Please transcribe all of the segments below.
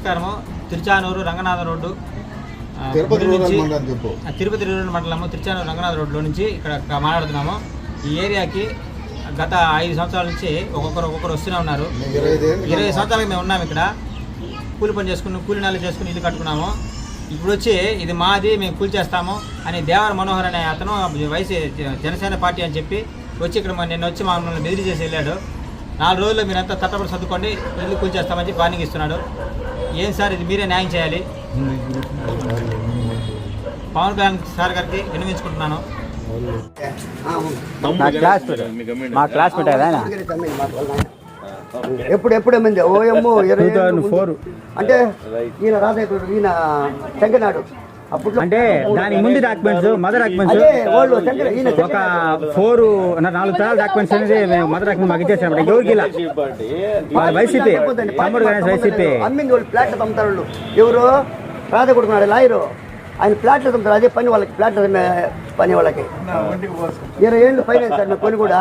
నమస్కారము. Tiruchanur Ranganatha road Tirupati rural మండలము తిరుచానూరు రంగనాథ రోడ్లో నుంచి ఇక్కడ మాట్లాడుతున్నాము. ఈ ఏరియాకి గత 5 సంవత్సరాల నుంచి ఒక్కొక్కరు వస్తూనే ఉన్నారు. 20 సంవత్సరాలకి మేము ఉన్నాము ఇక్కడ. కూలి పని చేసుకుని కూలి నాలు చేసుకుని ఇల్లు కట్టుకున్నాము. ఇప్పుడు వచ్చి ఇది మాది, మేము కూలి చేస్తాము అని దేవర మనోహర్ అనే అతను జనసేన పార్టీ అని చెప్పి వచ్చి ఇక్కడ నిన్న వచ్చి మమ్మల్ని బెదిరి చేసి వెళ్ళాడు. 4 రోజుల్లో మీరంతా తట్టబడి సర్దుకోండి, ఇల్లు కూలి చేస్తామని చెప్పి వార్నింగ్ ఇస్తున్నాడు. ఏం సార్ ఇది, మీరే న్యాయం చేయాలి. పవన్ కళ్యాణ్ సార్ గారికి విన్నవించుకుంటున్నాను. మా క్లాస్ ఎప్పుడు ఏమైంది ఓఎమ్మో 2004 అంటే ఈయన రాజయ్య ఈయన శంకనాడు అప్పుడు అంటే దానికి ముందు డాక్యుమెంట్స్ మదర్ డాక్యుమెంట్స్ ఒక 4 తరాల డాక్యుమెంట్స్ అనేది మదర్ డాక్యుమెంట్ మాకు ఇచ్చేసాం. ఎవరికి వైసీపీ తమ్ముడు గణేష్ వైసీపీ అమ్మింది వాళ్ళు ప్లాట్లు పంపుతారు. ఎవరు రాధ కొడుకున్నాడు లాయరు, ఆయన ప్లాట్లు పంపుతారు. అదే పని వాళ్ళకి ప్లాట్లు పని వాళ్ళకి 20 ఏళ్ళు పైన సార్ మేము కొని కూడా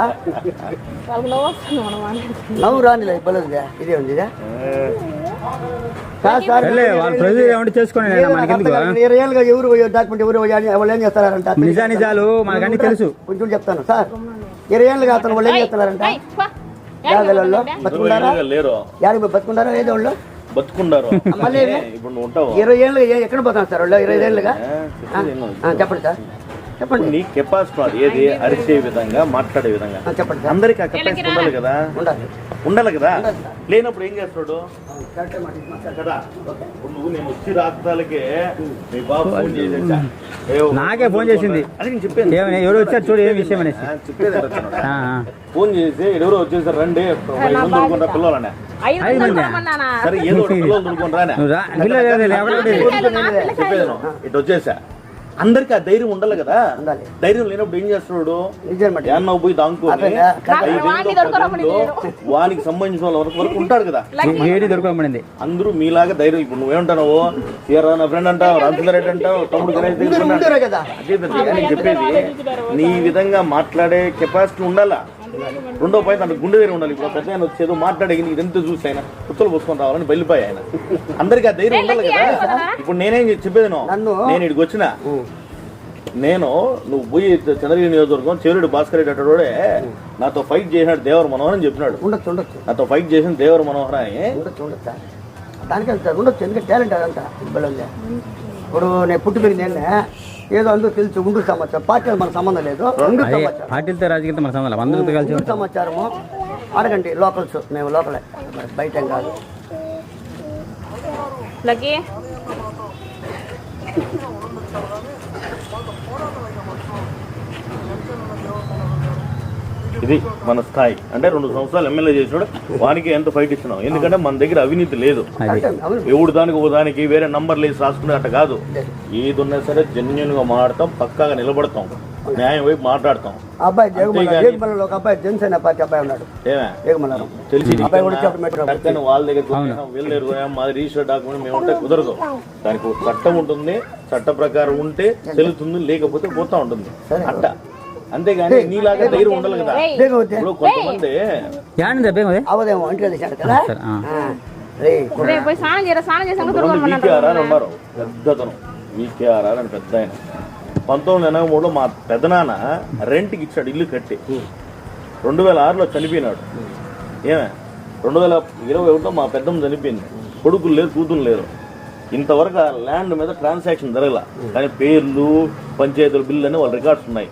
నవ్వు రానిలే బలదుగా ఇదే ఉంది. 20 ఏళ్ళుగా ఎవరు డాక్యుమెంట్ ఎవరు వాళ్ళు ఏం చేస్తారంట నిజాలు మనకన్నీ తెలుసు. కొంచెం చెప్తాను సార్. 20 ఏళ్ళుగా అతను వాళ్ళు ఏం చేస్తున్నారంట జాగాలలో బతుకుంటారా, బతుకుంటారా ఏదో వాళ్ళు బతుకున్నారు. 20 ఏళ్ళుగా ఎక్కడ పోతాను సార్ వాళ్ళు 25 ఏళ్ళుగా చెప్పండి సార్ చెప్పండి. నీ కెపాసిటీ అది ఏది అరిచే విధంగా మాట్లాడే విధంగా చెప్పండి. అందరికి ఆ కెపాసిటీ ఉండాలి కదా, ఉండాలి కదా. లేనప్పుడు ఏం చేస్తాడు కదా. నువ్వు నేను వచ్చి రాత్రాలకే మీ బాబు ఫోన్ చేసేసా, నాకే ఫోన్ చేసింది అది నేను చెప్పాను. ఎవరు వచ్చారు చూడు ఏం విషయం అనేసి చెప్పేది. ఫోన్ చేసి ఎవరో వచ్చేసారు రండి దొరుకుంటా పిల్లలనే. సరే ఏదో పిల్లలు దొరుకుంటారా చెప్పేది. ఇటు వచ్చేసా. అందరికి ఆ ధైర్యం ఉండాలి కదా. ధైర్యం లేనప్పుడు ఏం చేస్తున్నాడు, ఏమన్నా పోయి దాంకోని వానికి సంబంధించిన వాళ్ళ వరకు ఉంటాడు కదా. అందరూ మీలాగా ధైర్యం. ఇప్పుడు నువ్వేమంటావు, నా ఫ్రెండ్ అంటావు, రామచంద్ర రెడ్డి అంటావు, తమ్ముడు గణేష్ దగ్గర చెప్పేది. నీ విధంగా మాట్లాడే కెపాసిటీ ఉండాలా. రెండో పాయింట్ అంటే గుండె ధైర్యం ఉండాలి. ఇప్పుడు పెద్ద ఆయన వచ్చేదో మాట్లాడే ఇదంతా చూసి ఆయన పుత్తలు పోసుకొని రావాలని వెళ్ళిపోయి ఆయన. అందరికి ఆ ధైర్యం ఉండాలి కదా. ఇప్పుడు నేనేం చెప్పేది, నేను ఇక్కడికి వచ్చిన నువ్వు పోయి చంద్రగిరి నియోజకవర్గం చెరుడు భాస్కర్ రెడ్డి అట్టడే నాతో ఫైట్ చేసినాడు దేవర మనోహర్ అని చెప్పినాడు. నాతో ఫైట్ చేసిన దేవర మనోహర్ అని దానికి ఉండొచ్చు. ఎందుకంటే టాలెంట్ అదంతా ఇప్పుడు నేను పుట్టి పెరిగింది ఏదో అందరూ తెలుసు. గుంటూరు సమాచారం పార్టీలు మనకు సంబంధం లేదు. పార్టీలతో రాజకీయాలతో మన సంబంధం అందరితో కలిసి సమాచారము అడగండి. లోకల్స్ మేము లోకలే, బయట కాదు. ఇది మన స్థాయి. అంటే 2 సంవత్సరాలు ఎమ్మెల్యే చేసినాడు, వానికి ఎంత ఫైట్ ఇస్తున్నాం. ఎందుకంటే మన దగ్గర అవినీతి లేదు. ఎవడు దానికి దానికి వేరే నంబర్లు వేసి రాసుకునే అట్ట కాదు. ఏది ఉన్నా సరే జెన్యున్ గా మాట్లాడతాం, పక్కాగా నిలబడతాం, న్యాయం వైపు మాట్లాడతాం. అబ్బాయి ఒక అబ్బాయి జనసేన పార్టీ అబ్బాయి ఉన్నాడు తెలిసి వాళ్ళ దగ్గర వీళ్ళ మాది రిజిస్టర్ డాక్యుమెంట్ మేము ఉంటే కుదరదు. దానికి ఒక చట్టం ఉంటుంది, చట్ట ప్రకారం ఉంటే తెలుస్తుంది, లేకపోతే పోతా ఉంటుంది అట్ట. అంతేగాని నీలాగా ధైర్యం ఉండాలి కదా. ఇప్పుడు కొంతమంది ఉన్నారు, పెద్దతను వీకేఆర్ఆర్ అని పెద్ద ఆయన. 1983లో మా పెద్దనాన్న రెంట్కి ఇచ్చాడు ఇల్లు కట్టి. 2006లో చనిపోయినాడు. 2021లో మా పెద్దమ్మ చనిపోయింది. కొడుకులు లేరు, కూతురు లేరు. ఇంతవరకు ఆ ల్యాండ్ మీద ట్రాన్సాక్షన్ జరగల. కానీ పేర్లు, పంచాయతీల బిల్లు అని వాళ్ళ రికార్డ్స్ ఉన్నాయి.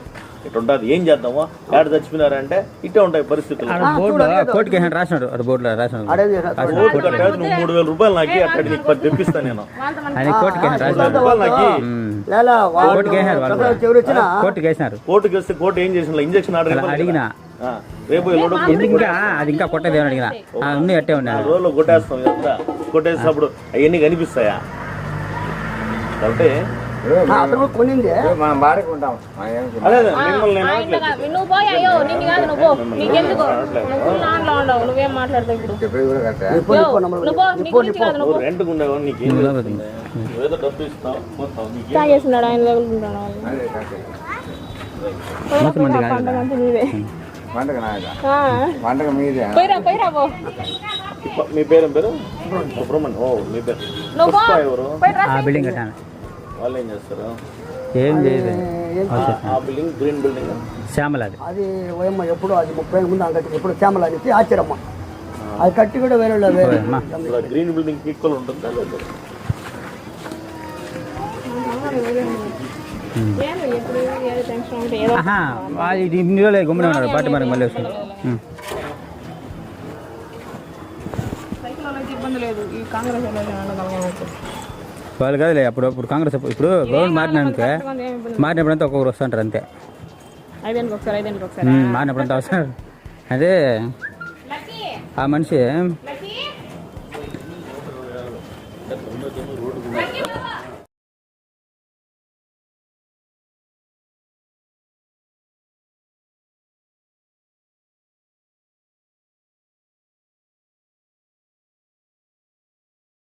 ఇటు ఉంటుంది. ఏం చేద్దామా, ఏడ చచ్చిపోయినారంటే ఇట్టే ఉంటాయి పరిస్థితులు. 3000 రూపాయలు నాకు అక్కడ నీకు 10 తెప్పిస్తాను నేను. కోర్టుకి వస్తే కోర్టు ఏం చేసిన ఇంజక్షన్ ఆర్డర్ అడిగినా రేపు అది ఇంకా కొట్టేది అడిగినా రోజుల్లో కొట్టేస్తాం. ఇదంతా కొట్టేసినప్పుడు అవన్నీ కనిపిస్తాయా? కాబట్టి మనం బాడుకుంటాం. రెంట్కు ఉండేవా నీకు ఏదో డబ్బు ఇస్తాం. మీ పేరు సుబ్రహ్మణ్యం ఓ మీ పేరు నువ్వు పుష్ప ఎవరు ఆ బిల్డింగ్ కట్టాను వాళ్ళు ఏం చేస్తారు ఏం చేయదు ఆ బిల్డింగ్ గ్రీన్ బిల్డింగ్ శ్యామల అది అది ఓయమ్మ ఎప్పుడు అది 30 ఏళ్ళ ముందు కట్టి ఎప్పుడు శ్యామల అనేసి ఆశ్చర్యమ్మ అది కట్టి కూడా వేరే వాళ్ళు వేరే అమ్మా. గ్రీన్ బిల్డింగ్ ఈక్వల్ ఉంటుందా లేదు ఏమో ఎప్పుడు ఏదో టెన్షన్ ఉంటే ఏదో ఆహా ఇది ఇన్ని రోజులు గుమ్మడి ఉన్నాడు పార్టీ మనకి మళ్ళీ వస్తుంది సైకిల్ వాళ్ళకి ఇబ్బంది లేదు ఈ కాంగ్రెస్ వాళ్ళు కాదులే అప్పుడు కాంగ్రెస్ ఇప్పుడు గవర్నమెంట్ మారినాక మారినప్పుడంతా ఒక్కొక్కరు వస్తుంటారు అంతే ఐదేళ్ళకి ఒకసారి మారినప్పుడంతా వస్తారు అదే ఆ మనిషి